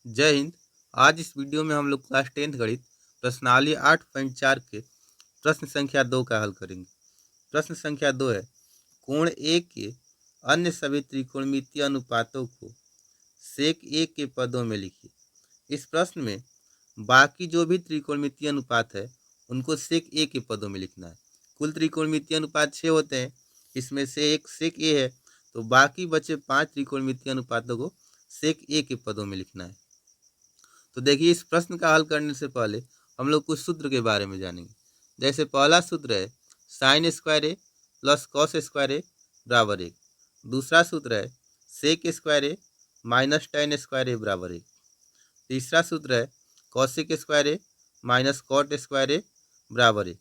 जय हिंद। आज इस वीडियो में हम लोग क्लास 10th गणित प्रश्नावली 8.4 के प्रश्न संख्या 2 का हल करेंगे। प्रश्न संख्या 2 है, कोण ए के अन्य सभी त्रिकोणमितीय अनुपातों को सेक ए के पदों में लिखिए। इस प्रश्न में बाकी जो भी त्रिकोणमितीय अनुपात है उनको सेक ए के पदों में लिखना है। कुल त्रिकोणमितीय अनुपात 6 होते हैं, इसमें से एक सेक ए है, तो बाकी बचे 5 त्रिकोणमितीय अनुपातों को सेक ए के पदों में लिखना है। तो देखिए, इस प्रश्न का हल करने से पहले हम लोग कुछ सूत्र के बारे में जानेंगे। जैसे पहला सूत्र है साइन स्क्वायर ए प्लस कॉस स्क्वायर ए बराबर 1। दूसरा सूत्र है सेक स्क्वायर ए माइनस टेन स्क्वायर ए बराबर 1। तीसरा सूत्र है कॉसिक स्क्वायर ए माइनस कॉट स्क्वायर ए बराबर 1।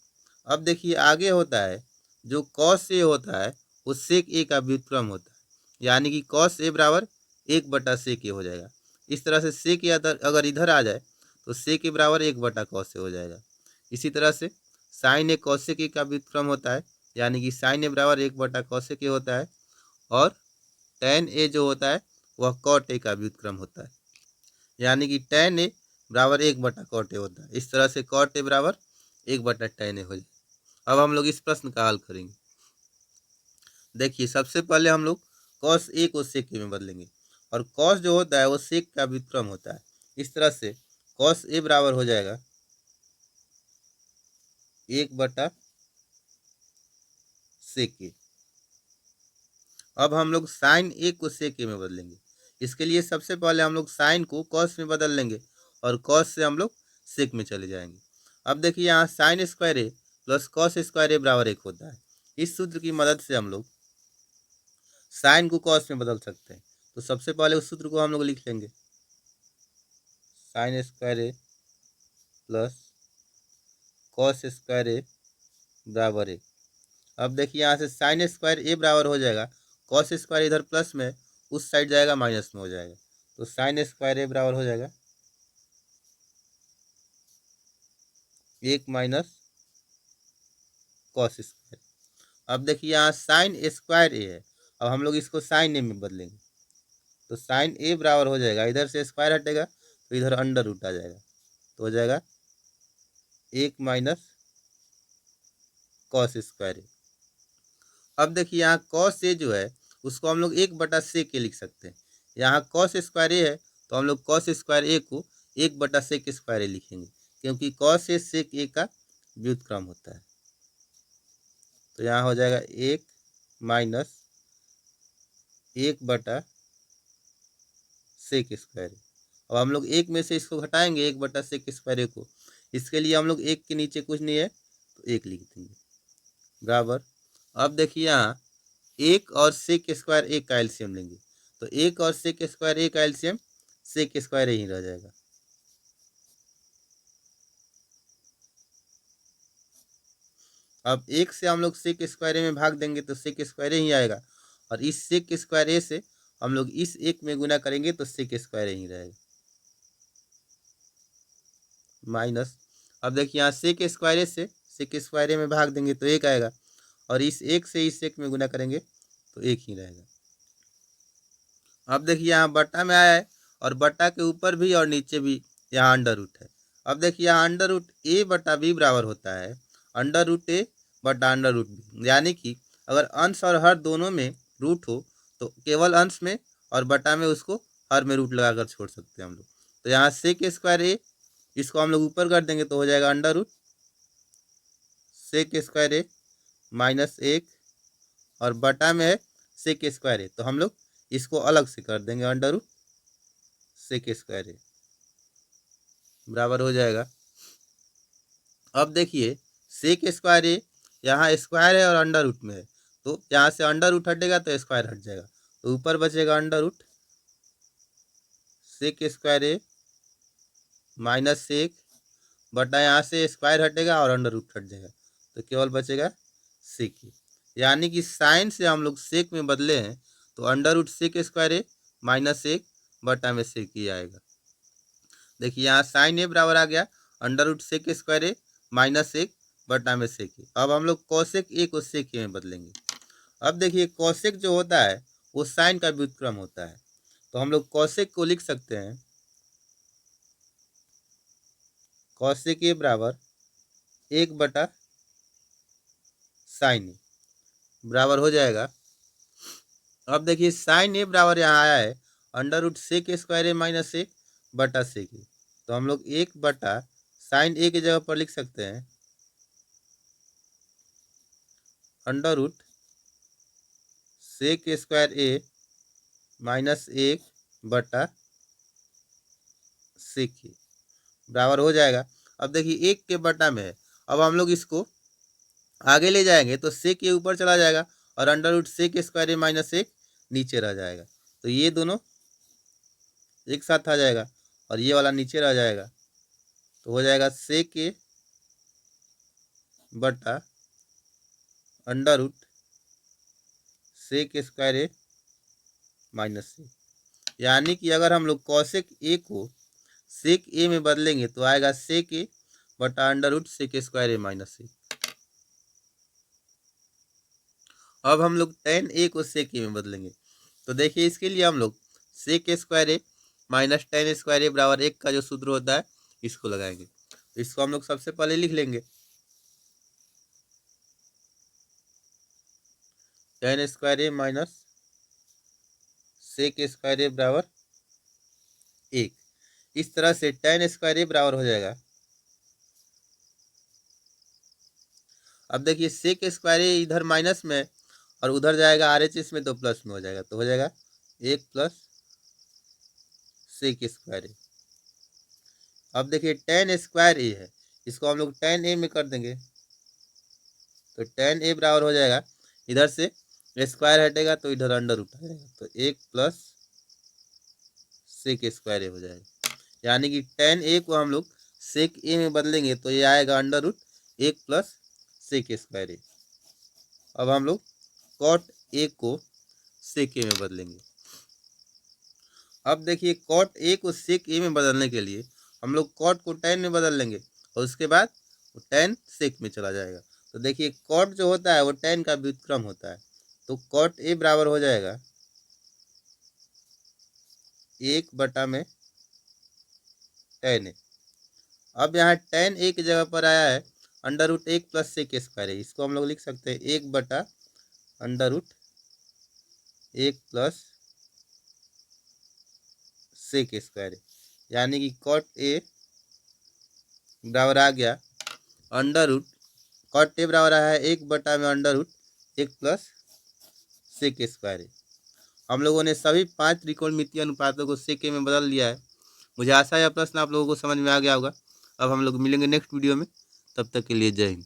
अब देखिए, आगे होता है जो कॉस ए होता है वो सेक ए का व्युत्क्रम होता है, यानी कि कॉस ए बराबर 1/सेक ए हो जाएगा। इस तरह से सेक ए अगर इधर आ जाए तो सेक ए बराबर 1/कॉस ए हो जाएगा। इसी तरह से साइन ए कॉसेक ए का व्युत्क्रम होता है, यानी कि साइन ए बराबर 1/कॉसेक ए होता है, और टेन ए जो होता है वह कॉट ए का व्युत्क्रम होता है, यानी कि टेन ए बराबर 1/कॉट ए होता है। इस तरह से कॉट ए बराबर 1/tan ए हो जाए। अब हम लोग इस प्रश्न का हल करेंगे। देखिए, सबसे पहले हम लोग कॉस ए को सेक ए में बदलेंगे, और कॉस जो होता है वो सेक का व्युत्क्रम होता है। इस तरह से कॉस ए बराबर हो जाएगा 1/सेक ए। अब हम लोग साइन ए को सेक ए में बदलेंगे। इसके लिए सबसे पहले हम लोग साइन को कॉस में बदल लेंगे और कॉस से हम लोग सेक में चले जाएंगे। अब देखिए, यहाँ साइन स्क्वायर ए प्लस कॉस स्क्वायर ए बराबर 1 होता है। इस सूत्र की मदद से हम लोग साइन को कॉस में बदल सकते हैं। तो सबसे पहले उस सूत्र को हम लोग लिख लेंगे, साइन स्क्वायर ए प्लस कॉस स्क्वायर ए बराबर 1। अब देखिए, यहाँ से साइन स्क्वायर ए बराबर हो जाएगा, कॉस स्क्वायर इधर प्लस में, उस साइड जाएगा माइनस में हो जाएगा, तो साइन स्क्वायर ए बराबर हो जाएगा 1 माइनस कॉस स्क्वायर। अब देखिए, यहाँ साइन स्क्वायर ए है, अब हम लोग इसको साइन ए में बदलेंगे, तो साइन ए बराबर हो जाएगा, इधर से स्क्वायर हटेगा तो इधर अंडर रूट आ जाएगा, तो हो जाएगा 1 माइनस कॉस स्क्वायर ए। अब देखिए, यहाँ कॉस ए जो है उसको हम लोग 1/सेक ए लिख सकते हैं। यहाँ कॉस स्क्वायर ए है तो हम लोग कॉस स्क्वायर ए को 1/सेक स्क्वायर ए लिखेंगे, क्योंकि कॉस ए सेक ए का व्युत्क्रम होता है। तो यहाँ हो जाएगा 1 माइनस 1/सेक स्क्वायर ए। अब हम लोग 1 में से इसको घटाएंगे 1/सेक स्क्वायर ए को। इसके लिए हम लोग 1 के नीचे कुछ नहीं है तो 1 लिख देंगे बराबर। अब देखिए, यहाँ 1 और सेक स्क्वायर ए का एलसीएम लेंगे, तो 1 और सेक स्क्वायर ए का एलसीएम सेक स्क्वायर ए ही रह जाएगा। अब 1 से हम लोग सेक स्क्वायर ए में भाग देंगे तो सेक स्क्वायर ए ही आएगा, और इस सेक स्क्वायर ए से हम लोग इस 1 में गुना करेंगे तो सेक स्क्वायर ए ही रहेगा माइनस। अब देखिए, यहाँ सेक स्क्वायर ए से सेक स्क्वायर ए में भाग देंगे तो 1 आएगा, और इस 1 से इस 1 में गुना करेंगे तो 1 ही रहेगा। अब देखिए, यहाँ बट्टा में आया है, और बट्टा के ऊपर भी और नीचे भी यहाँ अंडर रूट है। अब देखिए, यहाँ अंडर रूट ए बटा बी बराबर होता है अंडर रूट ए बटा अंडर रूट बी, यानी कि अगर अंश और हर दोनों में रूट हो तो केवल अंश में और बटा में उसको हर में रूट लगाकर छोड़ सकते हैं हम लोग। तो यहाँ सेक स्क्वायर ए, इसको हम लोग ऊपर कर देंगे तो हो जाएगा अंडर रूट सेक स्क्वायर ए माइनस 1, और बटा में है सेक स्क्वायर ए, तो हम लोग इसको अलग से कर देंगे अंडर रूट सेक स्क्वायर ए बराबर हो जाएगा। अब देखिए, सेक स्क्वायर ए यहाँ स्क्वायर है और अंडर रूट में है, तो यहाँ से अंडर रूट हटेगा तो स्क्वायर हट जाएगा, तो ऊपर बचेगा अंडर रूट सेक स्क्वायर ए माइनस 1 बटा, यहाँ से स्क्वायर हटेगा और अंडर रूट हट जाएगा, तो केवल बचेगा सेक ए। यानी कि साइन से हम लोग सेक में बदले हैं तो अंडर रूट सेक स्क्वायर ए माइनस 1 बटा में सेक ए आएगा। देखिए, यहाँ साइन ए बराबर आ गया अंडर रूट सेक स्क्वायर ए माइनस 1 बटा में सेक ए। अब हम लोग कॉसेक ए को सेक ए में बदलेंगे। अब देखिए, कॉसेक जो होता है वो साइन का व्युत्क्रम होता है, तो हम लोग कॉसेक को लिख सकते हैं कॉसेक ए बराबर 1/sin ए बराबर हो जाएगा। अब देखिए साइन ए बराबर यहाँ आया है √sec² माइनस 1/sec ए, तो हम लोग 1/sin ए की जगह पर लिख सकते हैं √sec² माइनस 1/sec ए बराबर हो जाएगा। अब देखिए 1 के बटा में है, अब हम लोग इसको आगे ले जाएंगे तो sec ए ऊपर चला जाएगा और √sec² माइनस 1 नीचे रह जाएगा, तो ये दोनों एक साथ आ जाएगा और ये वाला नीचे रह जाएगा, तो हो जाएगा sec ए बटा √sec² ए माइनस 1, यानी कि अगर हम लोग कॉसेक ए को सेक ए में बदलेंगे तो आएगा sec ए बटा √sec² ए माइनस 1। अब हम लोग tan ए को sec ए में बदलेंगे, तो देखिए इसके लिए हम लोग sec² ए माइनस tan² ए बराबर 1 का जो सूत्र होता है इसको लगाएंगे, तो इसको हम लोग सबसे पहले लिख लेंगे tan² ए माइनस sec² ए बराबर 1। इस तरह से tan² ए बराबर हो जाएगा। अब देखिए sec² ए इधर माइनस में और उधर जाएगा RHS में, तो प्लस में हो जाएगा, तो हो जाएगा 1 प्लस sec² ए। अब देखिए tan² ए है, इसको हम लोग tan ए में कर देंगे, तो tan ए बराबर हो जाएगा, इधर से स्क्वायर हटेगा तो इधर अंडर रूट आ जाएगा, तो 1 प्लस sec² ए हो जाएगा, यानी कि tan ए को हम लोग sec ए में बदलेंगे तो ये आएगा √1 प्लस sec² ए। अब हम लोग cot ए को sec ए में बदलेंगे। अब देखिए cot ए को sec ए में बदलने के लिए हम लोग cot को tan में बदल लेंगे और उसके बाद tan sec में चला जाएगा, तो देखिए cot जो होता है वो tan का व्युत्क्रम होता है, तो cot ए बराबर हो जाएगा 1/tan ए। अब यहाँ tan ए की जगह पर आया है √1 प्लस sec² ए, इसको हम लोग लिख सकते हैं 1/√1 प्लस sec², यानी कि cot ए बराबर आ गया cot ए बराबर आया है 1/√1 प्लस sec²। हम लोगों ने सभी 5 त्रिकोणमितीय अनुपातों को sec ए में बदल लिया है। मुझे आशा है यह प्रश्न आप लोगों को समझ में आ गया होगा। अब हम लोग मिलेंगे नेक्स्ट वीडियो में, तब तक के लिए जय हिंद।